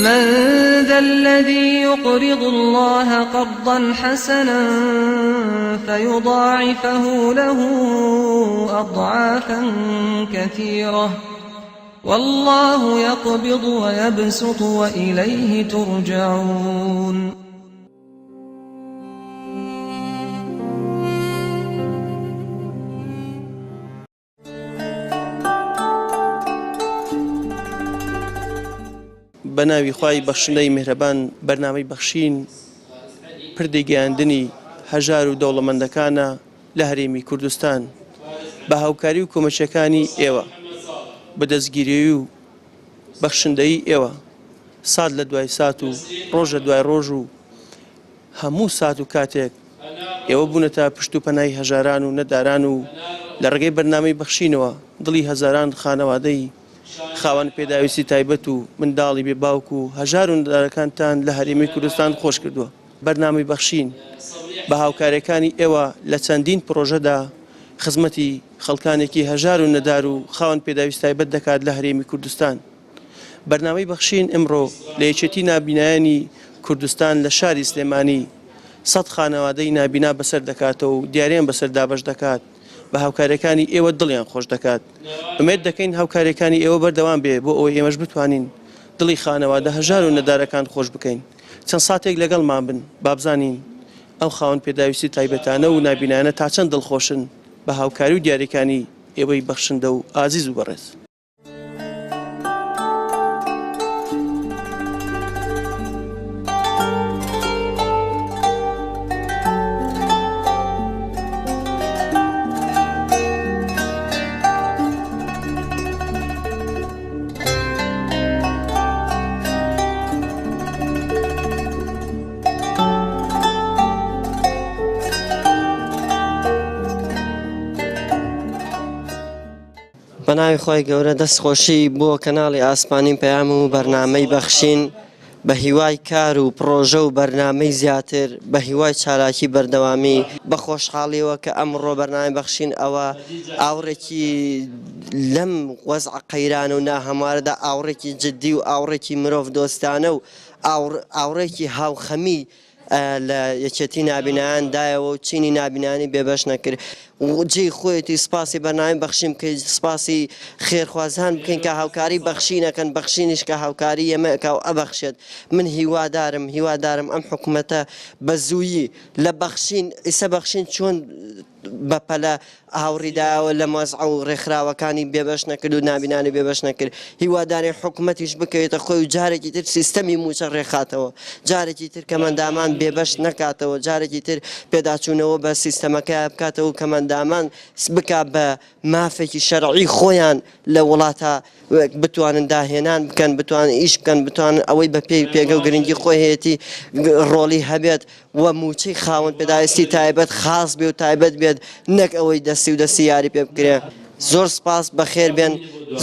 من ذا الذي يقرض الله قرضا حسنا فيضاعفه له أضعافا كثيرة والله يقبض ويبسط وإليه ترجعون. بەناوی خوای بەخشندەی میهرەبان بەرنامەی بەخشین پردەی گەیاندنی هەژار و دەوڵەمەندەکانە لە هەرێمی کوردستان بە هاوکاری و کۆمەچەکانی ئێوە بە دەستگیری و بەخشندەی ئێوە سات لە دوای سات و ڕۆژە دوای ڕۆژ و هەموو سات و کاتێک ئێوە بوونەتە پشت و پەنای هەژاران و نەداران و لە ڕێگەی بەرنامەی بەخشینەوە دڵی هەزاران خانەوادەی خاوەن پێداویستی تایبەت و منداڵی بێ باوک و هەژار و نەدارەکانتان لە هەرێمی کوردستان خۆش کردووە. بەرنامەی بەخشین بە هاوکارەکانی ئێوە لە چەندین پرۆژەدا خزمەتی خەڵکانێکی هەژار و نەدار و خاوەن پێداویستی تایبەت دەکات لە هەرێمی کوردستان. بەرنامەی بەخشین ئەمڕۆ لە یەکێتی نابینایانی کوردستان لە شاری سلێمانی 100 خانەوادەی نابینا بەسەر دەکاتەوە و دیاریان بەسەر دابەش دەکات بە هاوکارەکانی ئێوە دڵیان خۆش دەکات. ئومێد دەکەین هاوکارەکانی ئێوە بەردەوام بێ بۆ ئەوەی ئێمەش بتوانین دڵی خانەوادە هەژار و نەدارەکان خۆش بکەین. چەند ساتێک لەگەڵمان بن با بزانین ئەو خاوەن پێداویستی تایبەتانە و نابینانە تا چەند دڵخۆشن بە هاوکاری و دیاریەکانی ئێوەی بەخشندە و ئازیز و بەڕێز. بەناوی خۆی گەورە دەستخۆشی بۆ کەناڵی ئاسمانیم پەیام و بەرنامەی بەخشین بە هیوای کار و پرۆژە و بەرنامەی زیاتر بە هیوای چالاکی بەردەوامی بە خۆشحاڵیەوە کە ئەمڕۆ بەرنامەی بەخشین ئەوە ئاوڕێکی لەم وەزع قەیرانە و ناهەموارەدا ئاوڕێکی جددی و ئاوڕێکی مرۆڤ دۆستانە و ئاوڕێکی هاوخەمی لە یەکێتی نابینایاندایەوە و چینی نابینانی بێبەش نەکرد. جێی خۆیەتی سپاسی بەرنامەی بەخشین بکەین، سپاسی خێرخوازان بکەین کە هاوکاری بەخشینەکەن، بەخشینیش کە هاوکاری ئێمەکە و ئەبەخشێت. من هیوادارم ئەم حکوومەتە بە زوویی لە بەخشین ئیسە بەخشین چۆن بەپەلە هاوڕیداوە لە مەزع و ڕێکخراوەکانی بێبەش نەکرد و نابینانی بێبەش نەکرد. هیوادارین حکوومەتیش بکەوێتە خۆی و جارێکی تر سیستەمی موچە ڕێخاتەوە، جارێکی تر کەمەندامان بێبەش نەکاتەوە، جارێکی تر پێداچوونەوە بە سیستەمەکە بکاتەوە کەمەندامان بکات بە مافێکی شەرعی خۆیان لە وڵاتە بتوانن داهێنان بکەن، بتوانن ئیش بکەن، بتوانن ئەوەی بە پێگە و گرنگی خۆی هەیەی ڕۆڵی هەبێت و موچەی خاوەن پێداویستی تایبەت خاص بێ و تایبەت بێت، نەک ئەوەی دەستی و دەستی یاری پێ بکرێ. زۆر سپاس بەخێر بێن،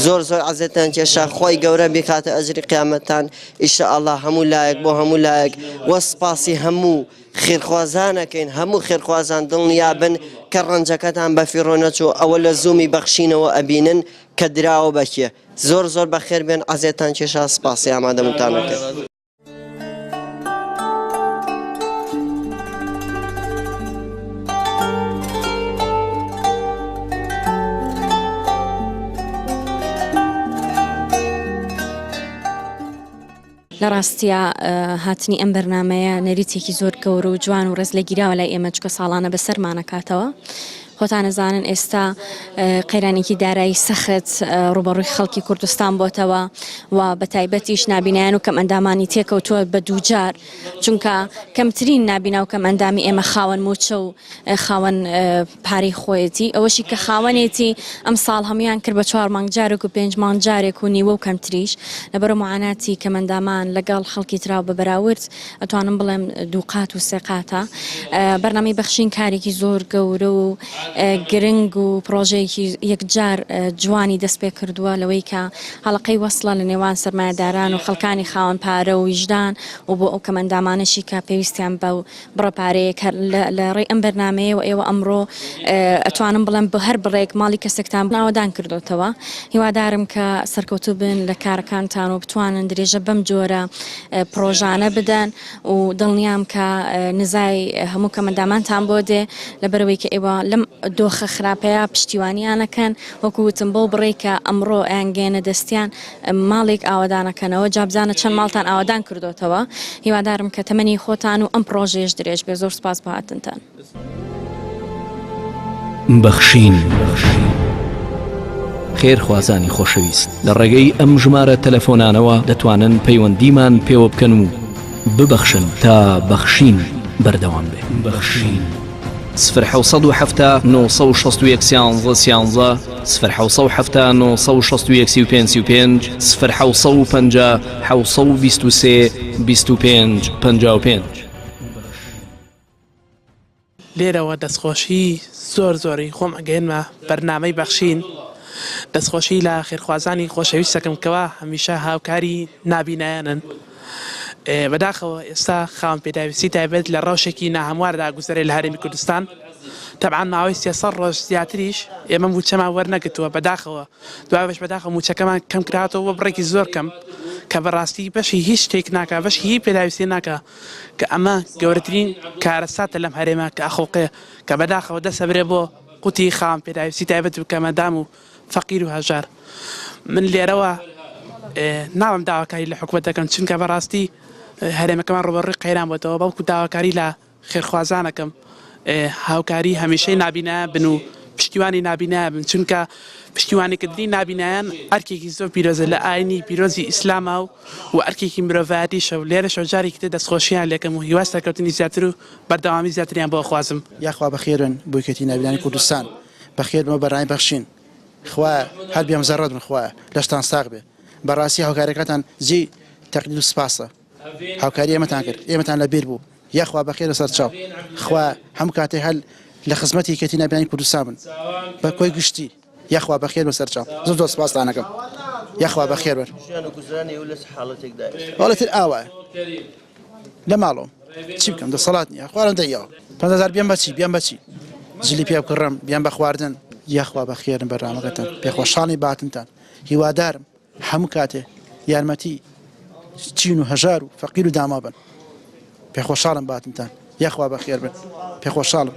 زۆر عەزەتان کێشا، خۆی گەورە بکاتە ئەجری قیامەتان ئینشاءالله هەموو لایەک بۆ هەموو لایەک وە سپاسی هەموو خێرخوازانەکەین، هەموو خێرخوازان دڵنیابن کە ڕەنجەکەتان بە فیڕۆ نەچوو ئەوە لە زوومی بەخشینەوە ئەبینن کە دراوە بەکێ. زۆر بەخێر بێن، عەزەتان کێشا، سپاسی ئامادەمتانەکەن. لە ڕاستیە هاتنی ئەم بەرنامەیە نەریتێکی زۆر گەورە و جوان و ڕێز لە گیراوە لای ئێمە چکە ساڵانە بەسەرمانەکاتەوە. خۆتانەزانن ئێستا قەیرانێکی دارایی سەخت ڕوبەڕووی خەڵکی کوردستان بۆتەوە و بە تایبەتیش نابینایان و کەم ئەندامانی تێکەوتووە بە دووجار، چونکە کەمترین نابینا و کەم ئەندامی ئێمە خاوەن موچە و خاوەن پارەی خۆیەتی، ئەوەشی کە خاوەنێتی ئەم ساڵ هەمویان کرد بە 4 مانگ جارێک و 5 مانگ جارێک و نیوە و کەمتریش لەبەر معاناتی کەم ئەندامان لەگەڵ خەڵکی تراو بە بەراورد ئەتوانم بڵێم 2 قات و 3 قاتە. بەرنامەی بەخشین کارێکی زۆر گەورە و گرنگ و پرۆژەیەکی یەکجار جوانی دەست پێ کردووە لەوەی کە هەڵقەی وەسڵە لە نێوان سەرمایەداران و خەڵکانی خاوەن پارە و ویژدان و بۆ ئەو کەمەندامانشی کە پێویستیان بە و بڕە پارەیەک لە ڕێی ئەم بەرنامەیە و ئێوە ئەمڕۆ ئەتوانم بڵێم بە هەر بڕێک ماڵی کەسێکتان ناوەدان کردوتەوە. هیوادارم کە سەرکەوتوو بن لە کارەکانتان و بتوانن درێژە بەم جۆرە پرۆژانە بدەن و دڵنیام کە نزای هەموو کەمەندامانتان بۆ دێ لەبەرەوەی کە ئێوە لەم دۆخە خراپەیە پشتیوانیانەکەن وەکووتم بۆ بڕێ کە ئەمڕۆ ئەیانگەێنە دەستیان ماڵێک ئاوادانەکەنەوە جابزانە چەند ماڵتان ئاوادان کردوتەوە. هیوادارم کە تەمەنی خۆتان و ئەم پرۆژێش درێژ بێ. زۆر سپاس بە هاتنتان. بەخشین خێرخوازانی خۆشەویست لە ڕێگەی ئەم ژمارە تەلەفۆنانەوە دەتوانن پەیوەندیمان پێوە بکەن و ببەخشن تا بەخشین بەردەوام بێ. بەخشین 0 961 11 0 965 0 723 25 55. لێرەوە دەستخۆشی زۆری خۆم ئەگەێنمە بەرنامەی بەخشین دەستخۆشی لە خێرخوازانی خۆشەویستەکەم کەوا هەمیشە هاوکاری نابینایانن. بەداخەوە ئێستا خاوەن پێداویستی تایبەت لە ڕەوشێکی ناهەمواردا گوزەرێ لە هەرێمی کوردستان. تەبعان ماوەی 300 ڕۆژ زیاتریش ئێمە موچەمان وەرنەگرتووە. بەداخەوە دوای بەداخەوە موچەکەمان کەم کراتەوە بڕێکی زۆر کەم کە بەڕاستی بەشی هیچ شتێک ناکە، بەش هی پێداویستی ناکە کە ئەمە گەورەترین کارەساتە لەم هەرێمە کە ئەخۆقێ کە بەداخەوە دەسەبرێ بۆ قوتی خاوەن پێداویستی تایبەت و کەمەندام و فەقیر و هەژار. من لێرەوە ناوەم داواکاری لە حکومەت دەکەم چونکە بەڕاستی هەرێمەکەمان ڕوبەڕووی قەیران بۆتەوە، بەڵکو داواکاری لە خێرخوازانەکەم هاوکاری هەمیشەی نابینایە بن و پشتیوانی نابینایە بن، چونکە پشتیوانیکردنی نابینایان ئەرکێکی زۆر پیرۆزە لە ئاینی پیرۆزی ئیسلامە و ئەرکێکی مرۆڤایەتیشە و لێرە شەوجارێکی تر دەستخۆشییان لێکەم و هیواز سەرکەوتنی زیاتر و بەردەوامی زیاتریان بۆ خوازم. یاخوا بەخێرن بۆیکەتی نابینانی کوردستان بەخێرمە بەڕای بەخشین خوا هەر بێم زەڕەت من خوا لەشتان ساغ بێ. بەڕاستی هاوکاریەکەتان جێ تەقدیر و سپاسە. هاوکاری ئێمەتان کرد، ئێمەتان لەبیر بوو. یاخوا بەخێر لەسەر چاو خوا هەموو کاتێ هەل لە خزمەتی یەکێتی نابینانی کوردستان بن بە کۆی گشتی. یاخوا بەخێر بەسەر چاو زۆر سپاستانەکەم. یاخوا بەخێر بەر وڵێتر ئاوە لە ماڵۆم چی بکەم دەسەڵات نییە خوارم دەیەوە 50,000 بیان بەچی بیان بەچی جلی پێ بکڕم بیان بە خواردن. یاخوا بەخێرن بەرنامەکەتان پێخۆشحاڵی باتنتان. هیوادارم هەموو کاتێ یارمەتی چین و هەژار و فەقیر و داما بن. پێخۆشحاڵم باتنتان. یاخوا بەخێر بن پێخۆشحاڵم.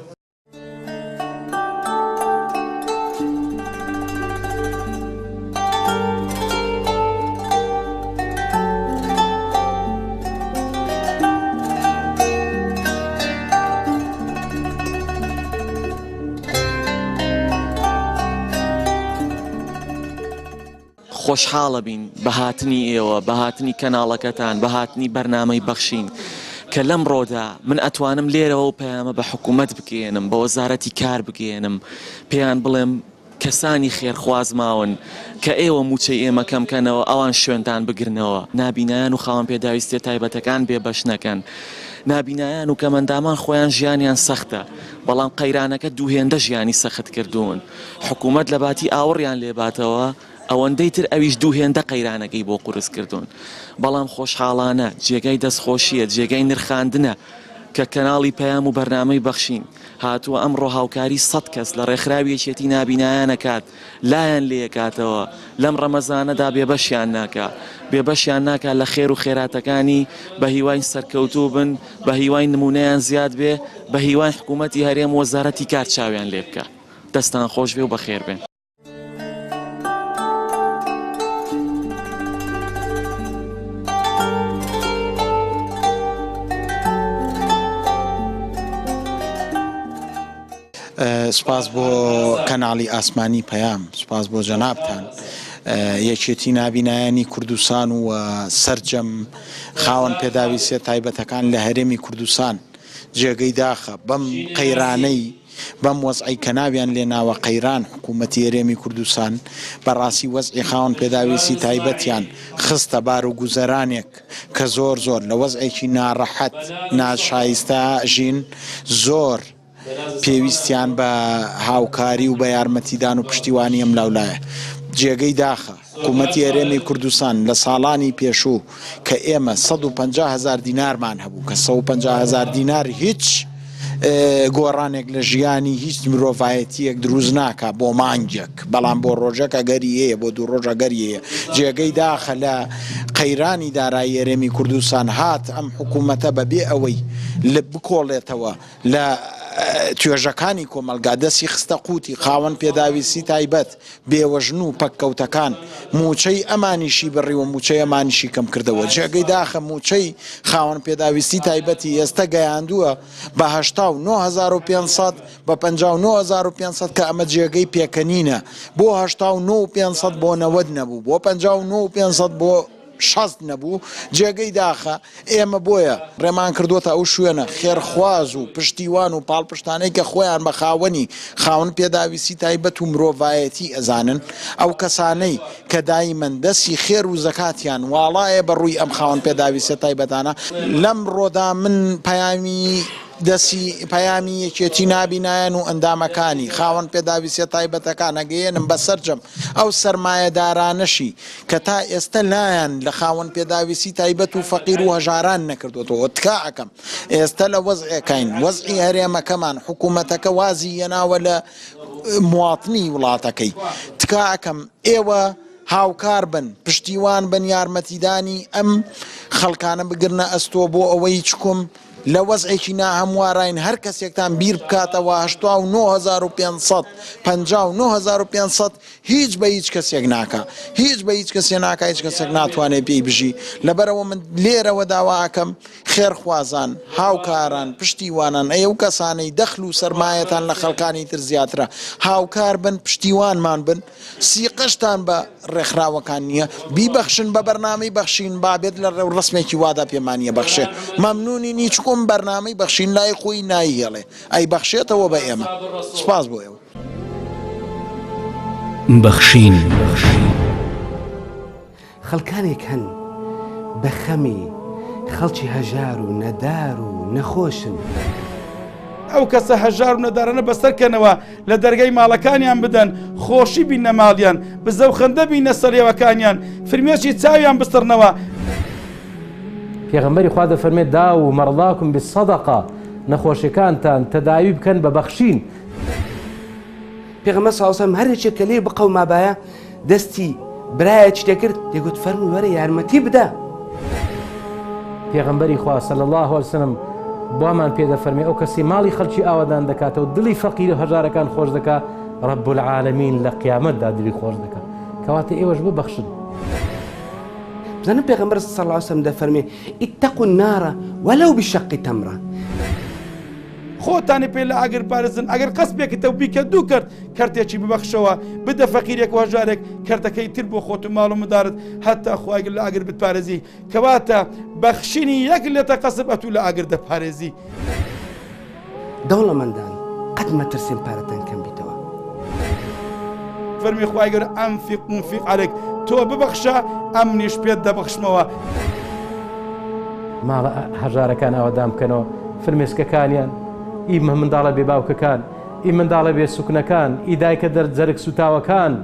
خۆشحاڵە بین بە هاتنی ئێوە، بە هاتنی کەناڵەکەتان، بە هاتنی بەرنامەی بەخشین کە لەم ڕۆدا من ئەتوانم لێرەوە و پەیامە بە حکوومەت بگێنم، بە وەزارەتی کار بگێنم، پێیان بڵێم کەسانی خێرخواز ماون کە ئێوە موچەی ئێمە کەمکەنەوە ئەوان شوێنتان بگرنەوە. نابینایان و خاوەن پێداویستی تایبەتەکان بێبەش نەکەن. نابینایان و کەمەندامان خۆیان ژیانیان سەختە، بەڵام قەیرانەکە دووهێندە ژیانی سەخت کردوون. حکوومەت لە باتی ئاوەڕیان لێباتەوە ئەوەندەی تر ئەویش دووهێندە قەیرانەکەی بۆ قورس کردوون. بەڵام خۆشحاڵانە جێگەی دەستخۆشیە، جێگەی نرخاندنە کە کەناڵی پەیام و بەرنامەی بەخشین هاتووە ئەمڕۆ هاوکاری 100 کەس لە ڕێکخراوی یەکێتی نابینایانەکات لایەن لێکاتەوە لەم ڕەمەزانەدا بێبەشیان ناکە، بێبەشیان ناکە لە خێر و خێراتەکانی بە هیوای سەرکەوتوو بن، بە هیوای نمونەیان زیاد بێ، بە هیوای حکوومەتی هەرێم وەزارەتی کار چاویان لێ بکە. دەستان خۆش بێ و بەخێر بێن. سپاس بۆ کەناڵی ئاسمانی پەیام، سپاس بۆ جەنابتان. یەکێتی نابینایانی کوردستان و سەرجەم خاوەن پێداویستیە تایبەتەکان لە هەرێمی کوردستان جێگەی داخە بەم قەیرانەی بەم وەزعی کە ناویان لێناوە قەیران حکوومەتی هەرێمی کوردستان بەڕاستی وەزعی خاوەن پێداویستی تایبەتیان خستە بار و گوزەرانێک کە زۆر لە وەزعێکی ناڕەحەت ناشایستە ژین زۆر پێویستیان بە هاوکاری و بە یارمەتیدان و پشتیوانی ئەم لەولایە. جێگەی داخە حکوومەتی هەرێمی کوردستان لە ساڵانی پێشوو کە ئێمە 150,000 دینارمان هەبوو کە 150,000 دینار هیچ گۆڕانێک لە ژیانی هیچ مرۆڤایەتیەک دروست ناکە بۆ مانگێک، بەڵام بۆ ڕۆژەکە گەری هەیە، بۆ دوو ڕۆژە گەری هەیە. جێگەی داخە لە قەیرانی دارایی هەرێمی کوردستان هات ئەم حکوومەتە بەبێ ئەوەی لە بکۆڵێتەوە لە توێژەکانی کۆمەلگا دەستی خستە قوتی خاوەن پێداویستی تایبەت بێوەژن و پەککەوتەکان موچەی ئەمانیشی بڕیوە موچەی ئەمانیشی کەم کردەوە. جێگەی داخە موچەی خاوەن پێداویستی تایبەتی ئێستا گەیاندووە بە 89,500 بە 59,500 کە ئەمە جێگەی پێکەنینە بۆ 89,500 بۆ 90 نەبوو، بۆ 59,500 بۆ 60 نەبوو. جێگەی داخە ئێمە بۆیە ڕێمان کردوتە ئەو شوێنە خێرخواز و پشتیوان و پاڵپشتانەی کە خۆیان بە خاوەنی خاوەن پێداویستی تایبەت و مرۆڤایەتی ئەزانن، ئەو کەسانەی کە دایمەن دەستی خێر و زەکاتیان واڵایە بەڕووی ئەم خاوەن پێداویستە تایبەتانە. لەم ڕۆدا من پەیامی یەکێتی نابینایەن و ئەندامەکانی خاوەن پێداویستە تایبەتەکان ئەگەیەنم بەسەرجەم ئەو سەرمایەدارانەشی کە تا ئێستا لایەن لە خاوەن پێداویستی تایبەت و فەقیر و هەژاران نەکردوێتەوە. تکا ئەەکەم ئێستا لە وەزعەکەین وەزعی هەرێمەکەمان حکوومەتەکە وازی یەناوە لە مواتنی وڵاتەکەی. تکا ئەەکەم ئێوە هاوکار بن، پشتیوان بن، یارمەتیدانی ئەم خەڵکانە بگرنە ئەستۆ بۆ ئەوەی چکم لە وەزعێکی ناهەموارین هەر کەسێکتان بیر بکاتەوە 89,500 59,500 هیچ بە هیچ کەسێک ناکە، هیچ بە هیچ کەسێک ناکە، هیچ کەسێک ناتوانێت پێی بژی. لەبەرەوە من لێرەوە داواکەم خێرخوازان، هاوکاران، پشتیوانان، ئەو کەسانەی دەخل و سەرمایەتان لە خەڵکانی تر زیاترە هاوکار بن، پشتیوانمان بن. سیقەشتان بە ڕێکخراوەکان نییە، بیبەخشن بە بەرنامەی بەخشین بابێت لە ڕێو ڕسمێکی وادا پێمانیە بەخشێ. مەمنونی نیچکۆم بەرنامەی بەخشین لای خۆی نایهێڵێ ئەی بەخشێتەوە بە ئێمە. سپاس بۆ ئێوە. بەخشین خەڵکانێک هەن بە خەمی خەڵکی هەژار و نەدار و نەخۆشن. ئەو کەسە هەژار و نەدارانە بەسەرکەنەوە لە دەرگای ماڵەکانیان بدەن، خۆشی بینە ماڵیان، بزەو خەندە بینە سەرێوەکانیان، فرمێشی چاویان بستڕنەوە. پێغەمبەری خوا دەفەرمێت دا و مەڕڵاکم بسەدەقە، نەخۆشیەکانتان تەداوی بکەن بە بەخشین. پێغەمبەر صلی الله علیه و سلم هەر یەکێک کە لێ بقە و مابایە دەستی برایەکی دەکرد دەگوت فەرمووی وەرە یارمەتی بدە. پێغەمبەری خوا صلی الله علیه و سلم بۆمان پێدەفەرمێ ئەو کەسی ماڵی خەڵکی ئاوادان دەکاتەوە دڵی فەقیر و هەژارەکان خۆش دەکات رب العالمین لە قیامەتدا دڵی خۆش دەکات. کەواتە ئێوەش ببەخشن. بزانم پێغەمبەر صلی الله علیه و سلم دەفەرمێ اتقوا النار ولو بشق تمرة. خۆتانی پێ لە ئاگر پارێزن، ئەگەر قەسبێکتەوە بیکە دوو کرد کەرتێکی ببەخشەوە بدە فەقیرێک و هەژارێک کەرتەکەی تر بۆ خۆت و ماڵ و مدارت هەتا خواگر لە ئاگر بتپارێزی. کەواتە بەخشینی یەک لێتە قەسب ئەتوو لە ئاگر دەپارێزی. دەوڵەمەندان قەت مەترسین پارەتان کەم بیتەوە. فەرمی خواگر ئەنفیق منفیق عەلەیک، تۆ ببەخشە ئەمنیش پێت دەبەخشمەوە. ماڵە هەژارەکان ئاوادان بکەنەوە، فرمێسکەکانیان، ئی منداڵە بێ باوکەکان، ئی منداڵە بێ سوکنەکان، ئی دایکە دەرجەرگ سوتاوەکان.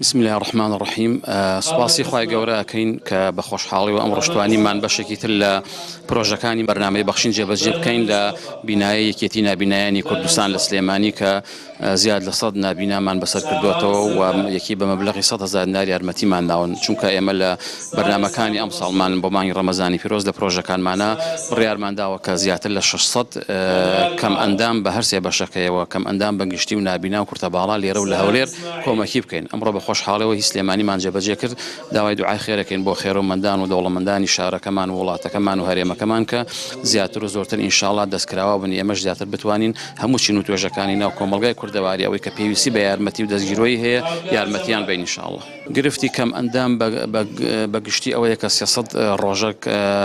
بسم الله الرحمن الرحيم. سپاسی خوای گەورە ئەکەین کە بە خۆشحاڵی و ئەم ڕۆژتوانیمان بەشێکی تر لە پرۆژەکانی بەرنامەی بەخشین جێبەجێ بکەین لە بینایی یەکێتی نابینایانی کوردستان لە سلێمانی کە زیاد لە 100 نابینامان بەسەر کردوێتەوە و یەکی بە مەبلەغی 100,000 دینار یارمەتیمان داون، چونکە ئێمە لە بەرنامەکانی ئەم ساڵمان بۆ مانگی ڕەمەزانی پیرۆز لە پرۆژەکانمانە بڕیارمان داوە کە زیاتر لە 600 کەم ئەندام بە هەرسێ بەشەکەیەوە کەم ئەندام بەنگشتی و نابینا و کورتەباڵا لێرە و لە هەولێر کۆمەکی بکەین. ئەمڕۆ بە خۆشحاڵیەوە هی سلێمانیمان جێبەجێ کرد، داوای دوعای خێرەکەین بۆ خێرەومەندان و دەوڵەمەندانی شارەکەمان و وڵاتەکەمان و هەرێمەکەمان کە زیاتر و زۆرتر ئینشاءڵڵا دەستکراوە بن، ئێمەش زیاتر بتوانین هەموو چین و توێژەکانی ناو کۆمەلگای کوردەواری ئەوەی کە پێویستی بە یارمەتی و دەستگیرۆی هەیە یارمەتیان بین ئینشاءالله. گرفتی کەم ئەندام بەگشتی ئەوەیە کە 300 ڕۆژێک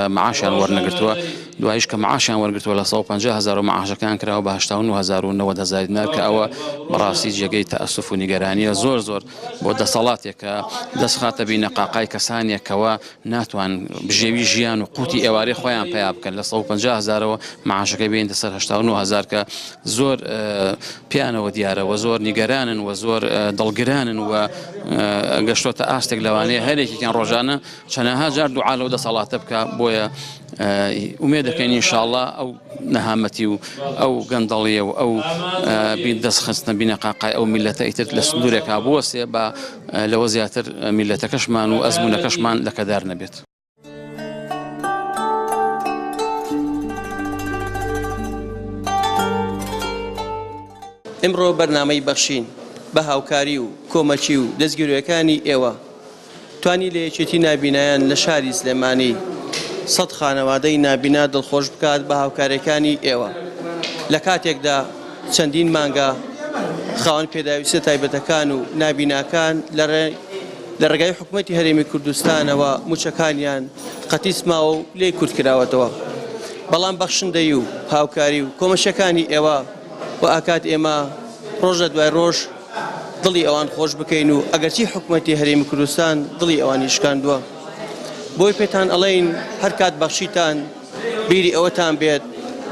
معاشیان وەرنەگرتووە، دوایش کە معاشیان وەرگرتووە لە 150,000 و معاشەکان کراوە بە 89,000 دینار کە ئەوە بەڕاستی جێگەی تەئەسف و نیگەرانیە زۆر بۆ دەسەڵاتێکە دەست خاتە بینە قاقای کەسانێکەوە ناتوان بژێوی ژیان و قوتی ئێوارەی خۆیان پیا بکەن لە 150,000ەوە معاشەکەی بێنتە سەر 89,000 کە زۆر پیانەوە دیارەوە زۆر نیگەرانن و زۆر دڵگرانن و گەشتۆتە ئاستێک لەوانەیە هەرێکێکیان ڕۆژانە چەنەها جار دوعا لەو دەسەڵاتە بکە بۆیە ئومێد دەکەین ئینشاءالله ئەو نەهامەتی و ئەو گەندەڵیە و ئەو دەستخستنە بینە قاقای ئەو میلەتە ئیتر لە سندورێکا بوەسێ بە لەوە زیاتر میلەتەکەشمان و ئەزمونەکەشمان لەکەدار نەبێت. ئەمڕۆ بەرنامەی بەخشین بە هاوکاری و کۆمەچی و دەستگیرۆیەکانی ئێوە توانی لە یەکێتی نابینایان لە شاری سلێمانی 100 خانەوادەی نابینا دڵخۆش بکات بە هاوکارەکانی ئێوە لە کاتێکدا چەندین مانگە خاوەن پێداویستە تایبەتەکان و نابیناکان لە ڕێگای حکوومەتی هەرێمی کوردستانەوە موچەکانیان قەتیسماوە و لێی کورت کراوەتەوە، بەڵام بەخشندەی و هاوکاری و کۆمەشەکانی ئێوە و ئاکات ئێمە ڕۆژە دوای ڕۆژ دڵی ئەوان خۆش بکەین و ئەگەرچی حکوومەتی هەرێمی کوردستان دڵی ئەوانی شکاندووە. بۆی پێتان ئەڵێین هەر کات بەخشیتان بیری ئەوەتان بێت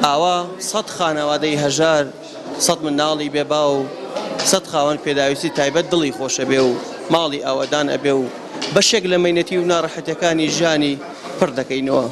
ئاوا 100 خانەوادەی هەژار 100 منداڵی بێبا و 100 خاوەن پێداویستی تایبەت دڵی خۆشە بێ و ماڵی ئاوادان ئەبێ و بەشێک لە مەینەتی و ناڕەحەتەکانی ژیانی پڕ دەکەینەوە.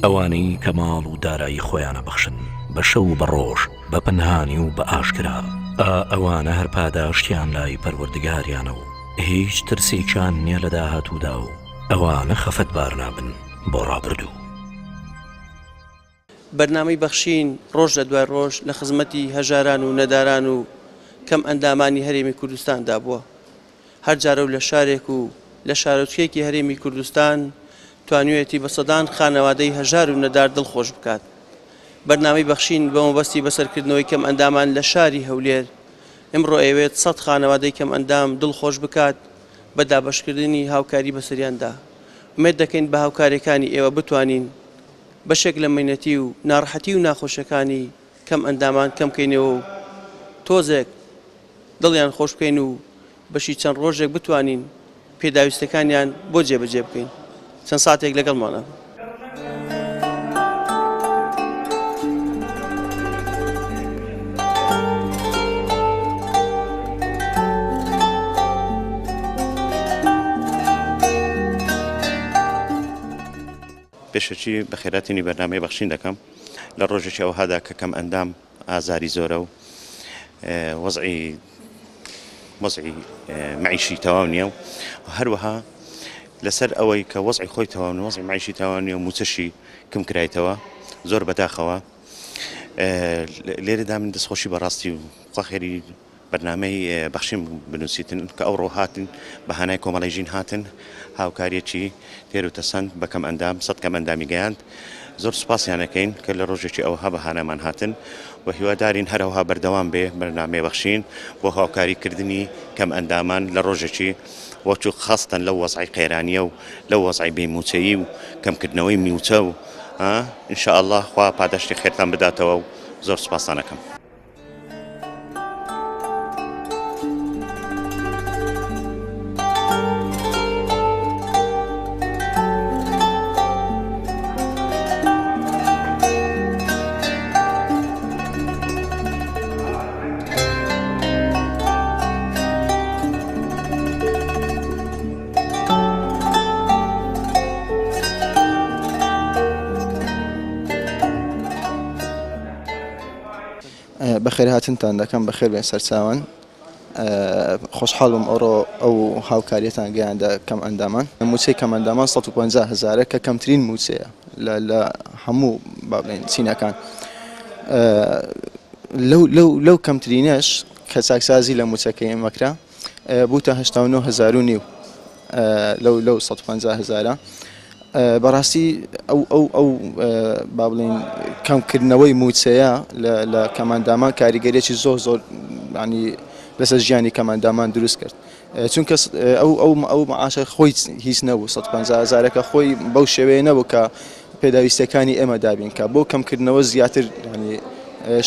ئەوانەی کە ماڵ و دارایی خۆیانە بەخشن بە شەو و بە ڕۆژ بە پەنهانی و بە ئاشکرا ئەوانە هەر پاداشتیان لای پەروەردگاریانە و هیچ ترسێکیان نییە لە داهاتوودا و ئەوانە خەفەتبار نابن بۆ ڕابردوو. بەرنامەی بەخشین ڕۆژ لە دوای ڕۆژ لە خزمەتی هەژاران و نەداران و کەم ئەندامانی هەرێمی کوردستاندا بووە. هەر جارە و لە شارێک و لە شارۆچکێکی هەرێمی کوردستان توانوێتی بە سەدان خانەوادەی هەژار و نەدار دڵخۆش بکات. بەرنامەی بەخشین بە مەبەستی بەسەرکردنەوەی کەم ئەندامان لە شاری هەولێر ئەمڕۆ ئەوێت 100 خانەوادەی کەم ئەندام دڵخۆش بکات بە دابەشکردنی هاوکاری بەسەریاندا. ئومێد دەکەین بە هاوکاریەکانی ئێوە بتوانین بەشێک لە مەینەتی و ناڕەحەتی و ناخۆشەکانی کەم ئەندامان کەم بکەینەوە و تۆزێک دڵیان خۆش بکەین و بەشی چەند ڕۆژێک بتوانین پێداویستەکانیان بۆ جێبەجێ بکەین. چەند ساتێک لەگەڵمانە. پێشەچی بە خێراتنی بەرنامەی بەخشین دەکەم لە ڕۆژێکی ئەوهادا کە کەم ئەندام ئازاری زۆرە و وەزعی معیشی تەواو نییە و هەروەها لەسەر ئەوەی کە وەزعی خۆی تەواو وەزعی معیشی تەواو نییە و موچەشی کەم کرایتەوە زۆر بەداخەوە. لێرەدا من دەستخۆشی بەڕاستی و خەخێری بەرنامەی بەخشین بنووسیتن کە ئەوڕۆ هاتن بەهانای کۆمەڵی ژین هاتن هاوکاریەکی تێر و تەسەند بە کەم ئەندام 100 کەم ئەندامی گەیاند. زۆر سوپاسیانەکەین کە لە ڕۆژێکی ئەوها بەهانەمان هاتن و هیوادارین هەروەها بەردەوام بێ بەرنامەی بەخشین بۆ هاوکاریکردنی کەم ئەندامان لە ڕۆژێکی وەچوو خاستن لەو وەزعی قێرانیە و لەو وەزعی بێموچەیی و کەمکردنەوەی میوچە و ئینشاءالله خوا پاداشتی خێرتان بداتەوە و زۆر سوپاسانەکەم. بەخێر هاتنتان دەکەم بەخێر بێن سەرچاوان خۆشحاڵم ئەو هاوکاریەتان گەیاندا کەم ئەندامان موچەی کەم ئەندامان 150,000 کە کەمترین موچەیە لە هەموو بابلین چینەکان لەو کەمترینەش کە چاکسازی لە موچەکەی مەکرا بووتە 89,500 لەو 150,000 بەڕاستی ئەو با بڵین کەمکردنەوەی موچەیە لە کەماندامان کاریگەریەکی زۆر ینی لەسەر ژیانی کەماندامان دروست کرد چونکە ئەو معاشە خۆی هیچ نەبوو 150,000کە خۆی بەو شێوەیە نەبوو کە پێداویستەکانی ئێمە دابین کە بۆ کەمکردنەوە زیاتر ینی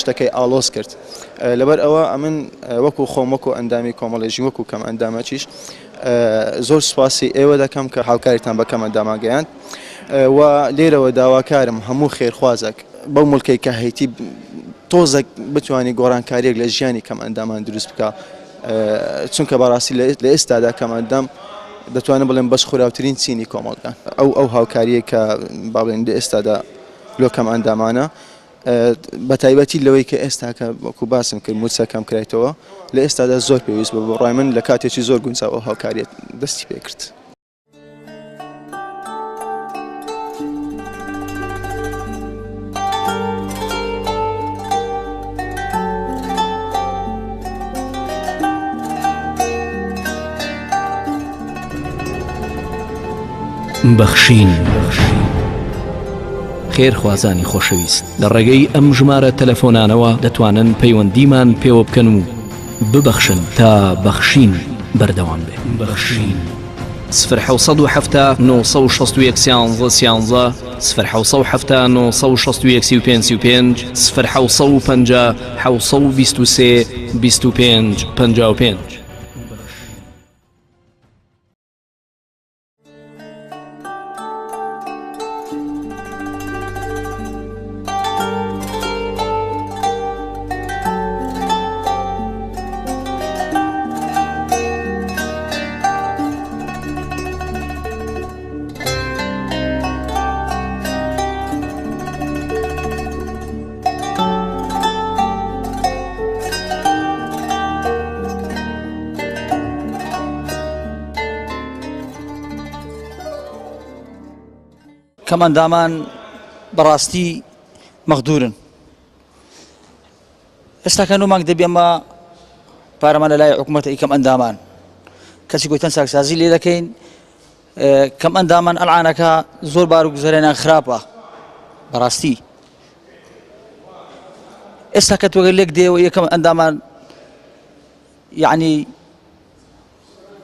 شتەکەی ئالۆز کرد لەبەر ئەوە ئەمن وەکو خۆم وەکو ئەندامی کۆمەڵێژی وەکو کەم ئەندامەکیش زۆر سوپاسی ئێوە دەکەم کە هاوکاریتان بە کەم ئەندامان گەیاند و لێرەوە داواکارم هەموو خێرخوازێک بەو مڵکەی کە هەیتی تۆزێک بتوانانی گۆڕانکاریەک لە ژیانی کەم ئەندامان دروست بکە چونکە بەڕاستی لە ئێستادا کەم ئەندام دەتوانم بڵێم بەش خوراوترین چینی کۆمەڵگان ئەو هاوکاریە کە با بڵێن لە ئێستادا لۆ کەم ئەندامانە بە تایبەتی لەوەی کە ئێستا کە وەکو باسم کرد موچە کەم کرایتەوە لە ئێستادا زۆر پێویست بە بڕای من لە کاتێکی زۆر گونجاو ئەو هاوکاریەت دەستی پێ کرد. بەخشین خێرخوازانی خۆشەویست لە ڕێگەی ئەم ژمارە تەلەفۆنانەوە دەتوانن پەیوەندیمان پێوە بکەن و ببەخشن تا بەخشین بەردەوام بێ. بەخشین 0 961 13 0 965 0 723 25 55. کەمەندامان بەڕاستی مەغدورن ئێستا کە نومانگ دەبێ ئەمە پارەمان لە لای حکوومەتی کەم ئەندامان کەسی گوتن ساکسازی لێ دەکەین کەم ئەندامان ئەلعانەکە زۆر بار و گوزەرێنان خراپە بەڕاستی ئێستا کە تۆگە لێک دێەوە یەکەم ئەندامان یعنی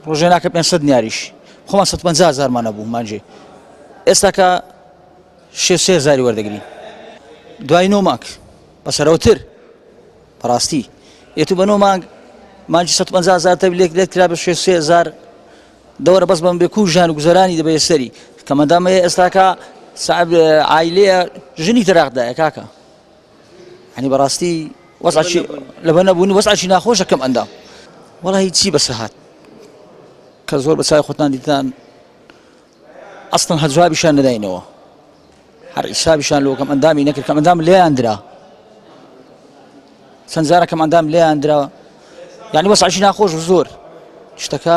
ڕۆژێ ناکە 500 دیاریش خۆمان 150,000مان نەبوو مانجێ ئێستا کە 6,000 وەردەگرین دوای 9 مانگ بەسەرەوەتر بەڕاستی ئێتو بە 9 مانگ مانجی 150,000 لێک کرا بە 6,000 دەوەرە بەس بەم بێ و ژان و گوزەرانی دەبێ سەری کەمەندامەیە ئێستاکە سعب عایلەیە ژنی تەراقدایە کاکە ینی بەڕاستی وەزعی لەبەر نەبوونی وەزعی ناخۆشە کەم ئەندام وەڵا هیچی بەسە هات کە زۆر بەچای خۆتان دیتان ئەسڵەن هەجوابیشان نەداینەوە هەر ئیسابیشان لەوە کەم ئەندامی نەکرد کەم ئەندام لێیاندرا چەند جارە کەم ئەندام لێیاندرا یعنی وەزعی ناخۆش و زۆر شتەکە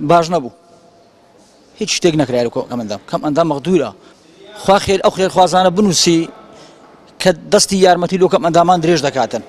باش نەبوو هیچ شتێک نەکرای کەم ئەندام مەغدورە خوا خێر ئەو خێرخوازانە بنووسی کە دەستی یارمەتی لۆ کەم ئەندامان درێژ دەکاتن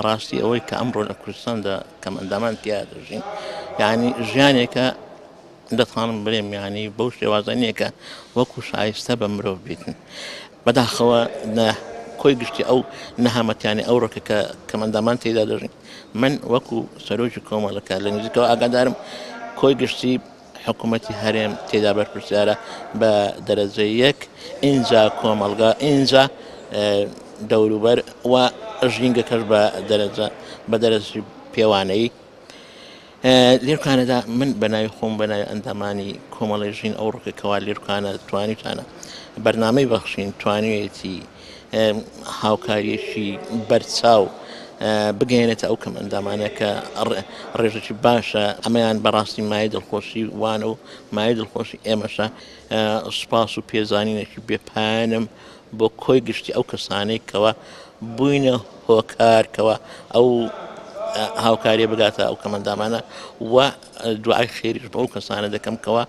بەڕاستی ئەوەی کە ئەمڕۆ لە کوردستاندا کەم ئەندامان تیا دەژین یعنی ژیانێکە دەتوانم بڵێم ینی بەو شێوازانیەکە وەکو شایستە بە مرۆڤ بیتن بەداخەوە کۆی گشتی ئەو نەهامەتیانی ئەو ڕۆکە کە کەمەندامان تێدا دەژین من وەکو سەرۆکی کۆمەڵەکە لە نزیکەوە ئاگادارم کۆی گشتی حکوومەتی هەرێم تێدا بەرپرسیارە بە دەرەجەی یەک ئینجا کۆمەلگا ئینجا دەوروبەر و ژینگەکەش بە دەرەجی پێوانەی لێرکانەدا من بەناوی خۆم بەناوی ئەندامانی کۆمەڵی ژین ئەو ڕۆکەکەوا لێرکانە توانیتانە بەرنامەی بەخشین توانوێتی هاوکاریشی بەرچاو بگەێنێتە ئەو کەم ئەندامانە کە ڕێژێکی باشە ئەمەیان بەڕاستی مای دڵخۆشی وانە و مای دڵخۆشی ئێمەشە سوپاس و پێزانینێکی بێپایانم بۆ کۆی گشتی ئەو کەسانەی کەوە بووینە هۆکارکەوە ئەو هاوکاریە بگاتە ئەو کەمەندامانە و دوعای خێریش بە ئەو کەسانە دەکەم کەوە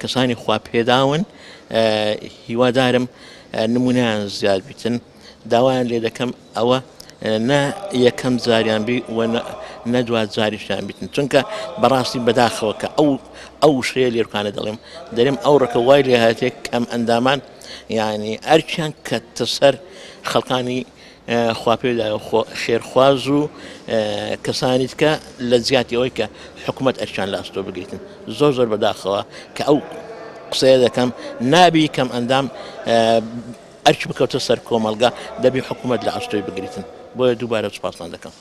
کەسانی خوا پێداون هیوادارم نمونیان زیاد بیتن داوایان لێ دەکەم ئەوە نە یەکەم جاریان بی و نە دوات جاریشیان بیتن چونکە بەڕاستی بەداخەوە کە ئەو شەیە لێرکانە دەڵێم ئەو ڕەکە وای لێ هاتێک کەم ئەندامان یعنی ئەرچیان کەتە سەر خەڵکانی خواپێدا خێرخواز و کەسانی کە لە زیاتیەوەی کە حکوومەت ئەرچیان لە ئەستۆ بگریتن زۆر بەداخەوە کە ئەو قسەیە دەکەم نابی کەم ئەندام ئەرچ بکەوتە سەر کۆمەلگا دەبی حکوومەت لە ئەستۆی بگریتن بۆیە دووبارە سوپاسمان دەکەم.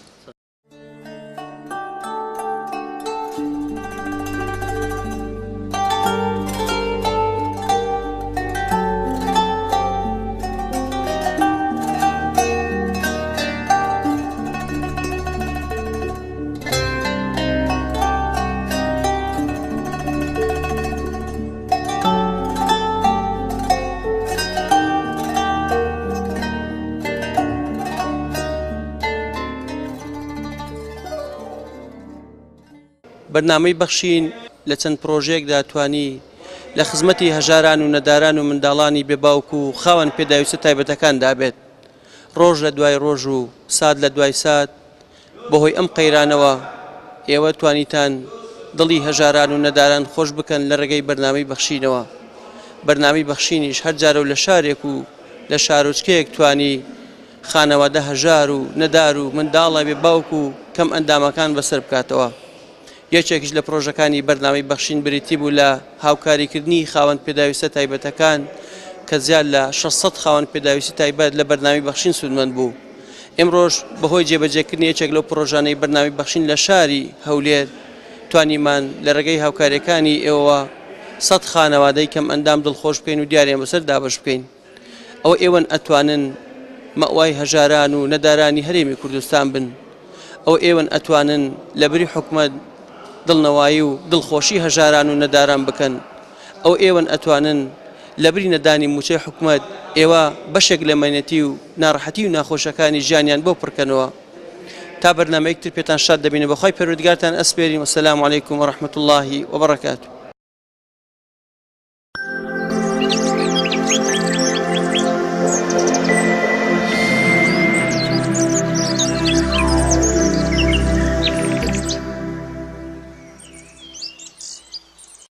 بەرنامەی بەخشین لە چەند پرۆژێکدا توانی لە خزمەتی هەژاران و نەداران و منداڵانی بێباوک و خاوەن پێداویستە تایبەتەکان دابێت ڕۆژ لە دوای ڕۆژ و سات لە دوای سات بەهۆی ئەم قەیرانەوە ئێوە توانیتان دڵی هەژاران و نەداران خۆش بکەن لە ڕێگەی بەرنامەی بەخشینەوە بەرنامەی بەخشینیش هەر جارە و لە شارێک و لە شارۆچکەیەک توانی خانەوادە هەژار و نەدار و منداڵە بێباوک و کەم ئەندامەکان بەسەر بکاتەوە یەکێکیش لە پرۆژەکانی بەرنامەی بەخشین بریتی بوو لە هاوکاریکردنی خاوەن پێداویستە تایبەتەکان کە زیاد لە 600 خاوەن پێداویستی تایبەت لە بەرنامەی بەخشین سودمەند بوو ئێمڕۆژ بەهۆی جێبەجێکردنی یەکێک لەو پرۆژانەی بەرنامەی بەخشین لە شاری هەولێر توانیمان لە ڕێگەی هاوکاریەکانی ئێوە 100 خانەوادەی کەم ئەندام دڵخۆش بکەین و دیاریان بەسەر دابش بکەین ئەوە ئێوەن ئەتوانن مەوای هەژاران و نەدارانی هەرێمی کوردستان بن ئەو ئێوەن ئەتوانن لە بری حکومەت دڵنەوایی و دڵخۆشی هەژاران و نەداران بکەن ئەو ئێوەن ئەتوانن لە بری نەدانی موچەی حکومەت ئێوە بەشێک لە مەینەتی و ناڕەحەتی و ناخۆشەکانی ژیانیان بۆ پڕکەنەوە تا بەرنامەیەکتر پێتان شاد دەبینە بەخوای پەروەردگارتان ئەسپێرین وەسەلام عەلەیکوم وەڕەحمەتوڵڵاهی وبەڕەکاتوه.